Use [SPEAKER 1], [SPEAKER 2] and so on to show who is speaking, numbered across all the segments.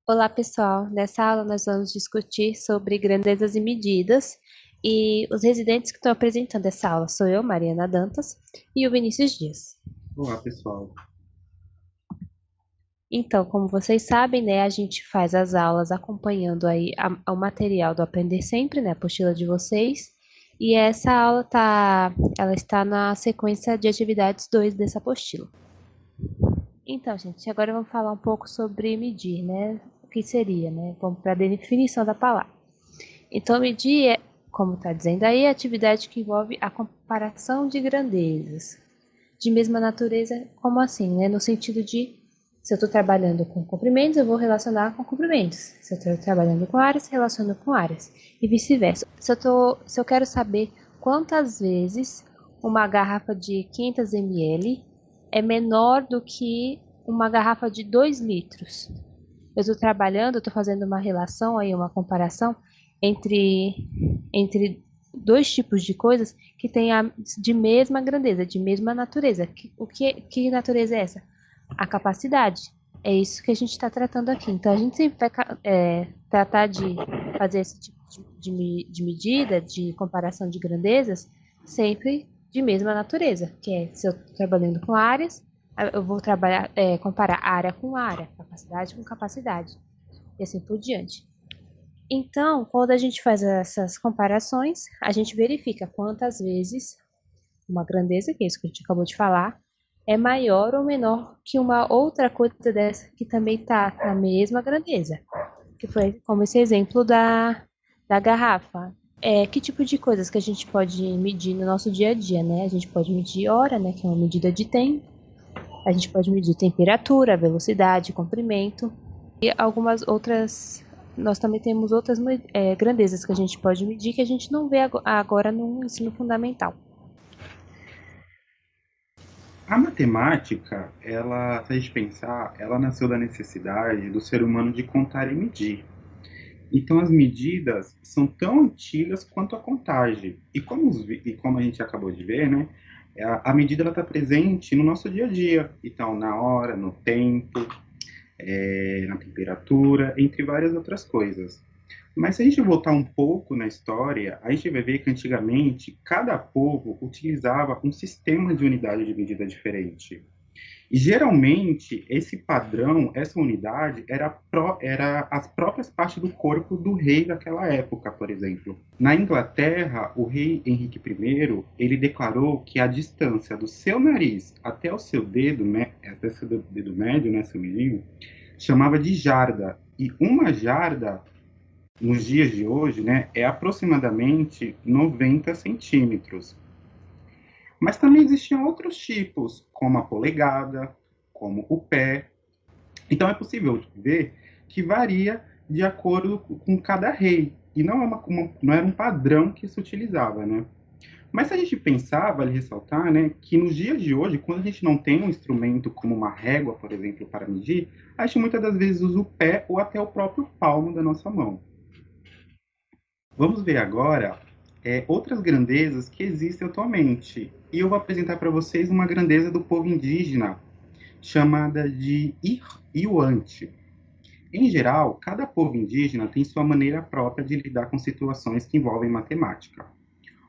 [SPEAKER 1] Olá, pessoal. Nessa aula nós vamos discutir sobre grandezas e medidas. E os residentes que estão apresentando essa aula sou eu, Mariana Dantas, e o Vinícius Dias.
[SPEAKER 2] Olá, pessoal.
[SPEAKER 1] Então, como vocês sabem, né, a gente faz as aulas acompanhando aí o material do Aprender Sempre, né, a apostila de vocês. E essa aula ela está na sequência de atividades 2 dessa apostila. Então, gente, agora vamos falar um pouco sobre medir, né? O que seria, né? Vamos para a definição da palavra. Então, medir é, como está dizendo aí, a atividade que envolve a comparação de grandezas. De mesma natureza, como assim? Né? No sentido de, se eu estou trabalhando com comprimentos, eu vou relacionar com comprimentos. Se eu estou trabalhando com áreas, relaciono com áreas. E vice-versa. Se eu quero saber quantas vezes uma garrafa de 500 ml é menor do que uma garrafa de 2 litros. Eu estou trabalhando, estou fazendo uma relação aí, uma comparação entre dois tipos de coisas que têm de mesma grandeza, de mesma natureza. Que natureza é essa? A capacidade. É isso que a gente está tratando aqui. Então, a gente sempre vai tratar de fazer esse tipo de medida, de comparação de grandezas, sempre de mesma natureza, que é se eu estou trabalhando com áreas, eu vou comparar área com área, capacidade com capacidade, e assim por diante. Então, quando a gente faz essas comparações, a gente verifica quantas vezes uma grandeza, que é isso que a gente acabou de falar, é maior ou menor que uma outra coisa dessa que também está na mesma grandeza, que foi como esse exemplo da garrafa. Que tipo de coisas que a gente pode medir no nosso dia a dia, né? A gente pode medir hora, né, que é uma medida de tempo. A gente pode medir temperatura, velocidade, comprimento e algumas outras. Nós também temos outras grandezas que a gente pode medir que a gente não vê agora no ensino fundamental.
[SPEAKER 2] A matemática, ela, se a gente pensar, ela nasceu da necessidade do ser humano de contar e medir. Então, as medidas são tão antigas quanto a contagem. E como a gente acabou de ver, né, a medida está presente no nosso dia a dia. Então, na hora, no tempo, na temperatura, entre várias outras coisas. Mas se a gente voltar um pouco na história, a gente vai ver que antigamente cada povo utilizava um sistema de unidade de medida diferente. E geralmente esse padrão, essa unidade, era as próprias partes do corpo do rei daquela época, por exemplo. Na Inglaterra, o rei Henrique I, ele declarou que a distância do seu nariz até o seu dedo, até o seu dedo médio, né, seu mindinho, chamava de jarda. E uma jarda nos dias de hoje, né, é aproximadamente 90 centímetros. Mas também existiam outros tipos, como a polegada, como o pé. Então é possível ver que varia de acordo com cada rei. E não era um padrão que se utilizava, né? Mas se a gente pensar, vale ressaltar, né, que nos dias de hoje, quando a gente não tem um instrumento como uma régua, por exemplo, para medir, a gente muitas das vezes usa o pé ou até o próprio palmo da nossa mão. Vamos ver agora outras grandezas que existem atualmente. E eu vou apresentar para vocês uma grandeza do povo indígena, chamada de Iuante. Em geral, cada povo indígena tem sua maneira própria de lidar com situações que envolvem matemática.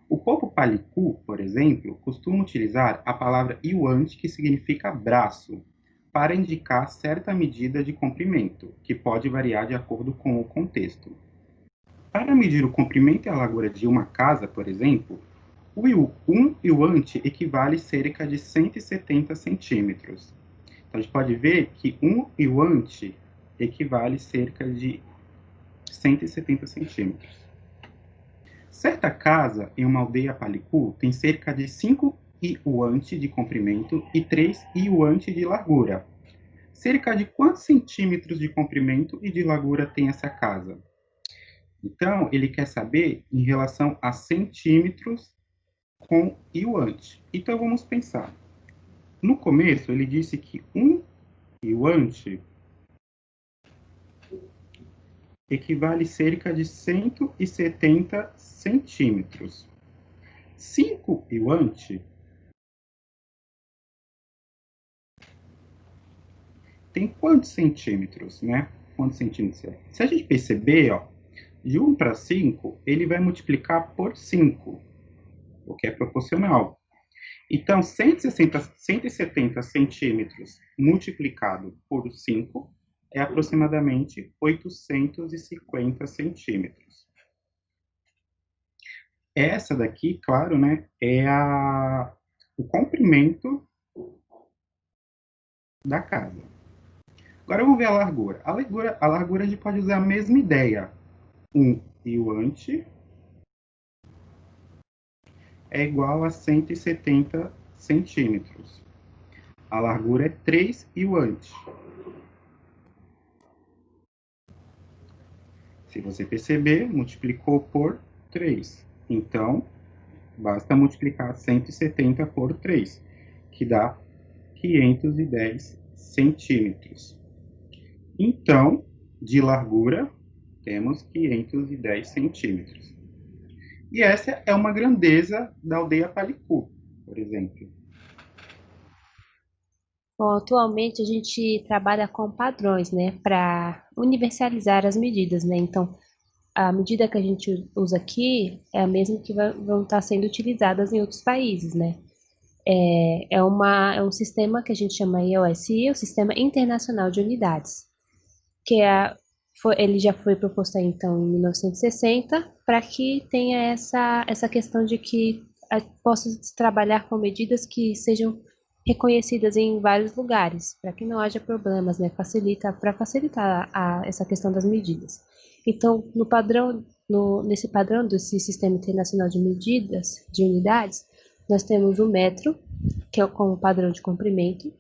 [SPEAKER 2] O povo Palicu, por exemplo, costuma utilizar a palavra Iuante, que significa braço, para indicar certa medida de comprimento, que pode variar de acordo com o contexto. Para medir o comprimento e a largura de uma casa, por exemplo, um iuante equivale a cerca de 170 centímetros. Então, a gente pode ver que um iuante equivale a cerca de 170 centímetros. Certa casa em uma aldeia Palicu tem cerca de 5 iuante de comprimento e 3 iuante de largura. Cerca de quantos centímetros de comprimento e de largura tem essa casa? Então, ele quer saber em relação a centímetros com iuante. Então, vamos pensar. No começo, ele disse que um iuante equivale a cerca de 170 centímetros. 5 iuante tem quantos centímetros, né? quantos centímetros é? Se a gente perceber, ó, de 1 para 5, ele vai multiplicar por 5, o que é proporcional. Então, 170 centímetros multiplicado por 5 é aproximadamente 850 centímetros. Essa daqui, claro, né, é o comprimento da casa. Agora vamos ver a largura. A largura a gente pode usar a mesma ideia. 1 e o ante é igual a 170 centímetros. A largura é 3 e o ante. Se você perceber, multiplicou por 3. Então, basta multiplicar 170 por 3, que dá 510 centímetros. Então, de largura, temos 510 centímetros. E essa é uma grandeza da aldeia Palicu, por exemplo.
[SPEAKER 1] Bom, atualmente a gente trabalha com padrões, né, para universalizar as medidas, né? Então, a medida que a gente usa aqui é a mesma que vão estar sendo utilizadas em outros países, né? É um sistema que a gente chama IOSI, o Sistema Internacional de Unidades, que ele já foi proposto aí, então, em 1960, para que tenha essa questão de que possa se trabalhar com medidas que sejam reconhecidas em vários lugares, para que não haja problemas, né? Para facilitar essa questão das medidas. Então, nesse padrão desse Sistema Internacional de Medidas de Unidades, nós temos o metro, que é como padrão de comprimento,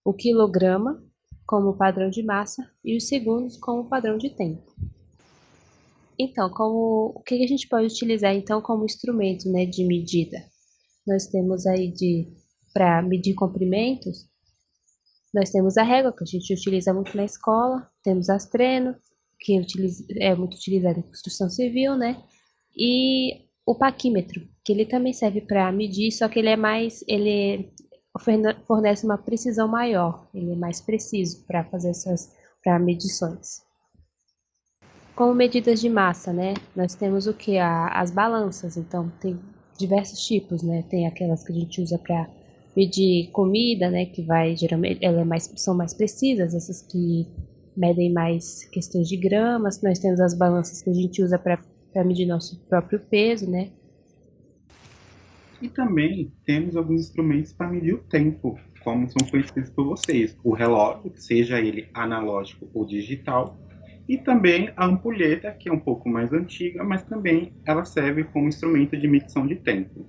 [SPEAKER 1] o quilograma, como padrão de massa, e os segundos como padrão de tempo. Então, o que a gente pode utilizar então como instrumento, né, de medida? Nós temos aí para medir comprimentos, nós temos a régua, que a gente utiliza muito na escola, temos as trenos, que é muito utilizado em construção civil, né? E o paquímetro, que ele também serve para medir, só que ele fornece uma precisão maior, ele é mais preciso para fazer para medições. Como medidas de massa, né? Nós temos o que? As balanças, então tem diversos tipos, né? Tem aquelas que a gente usa para medir comida, né? Que vai geralmente são mais precisas, essas que medem mais questões de gramas. Nós temos as balanças que a gente usa para medir nosso próprio peso, né?
[SPEAKER 2] E também temos alguns instrumentos para medir o tempo, como são conhecidos por vocês. O relógio, seja ele analógico ou digital, e também a ampulheta, que é um pouco mais antiga, mas também ela serve como instrumento de medição de tempo.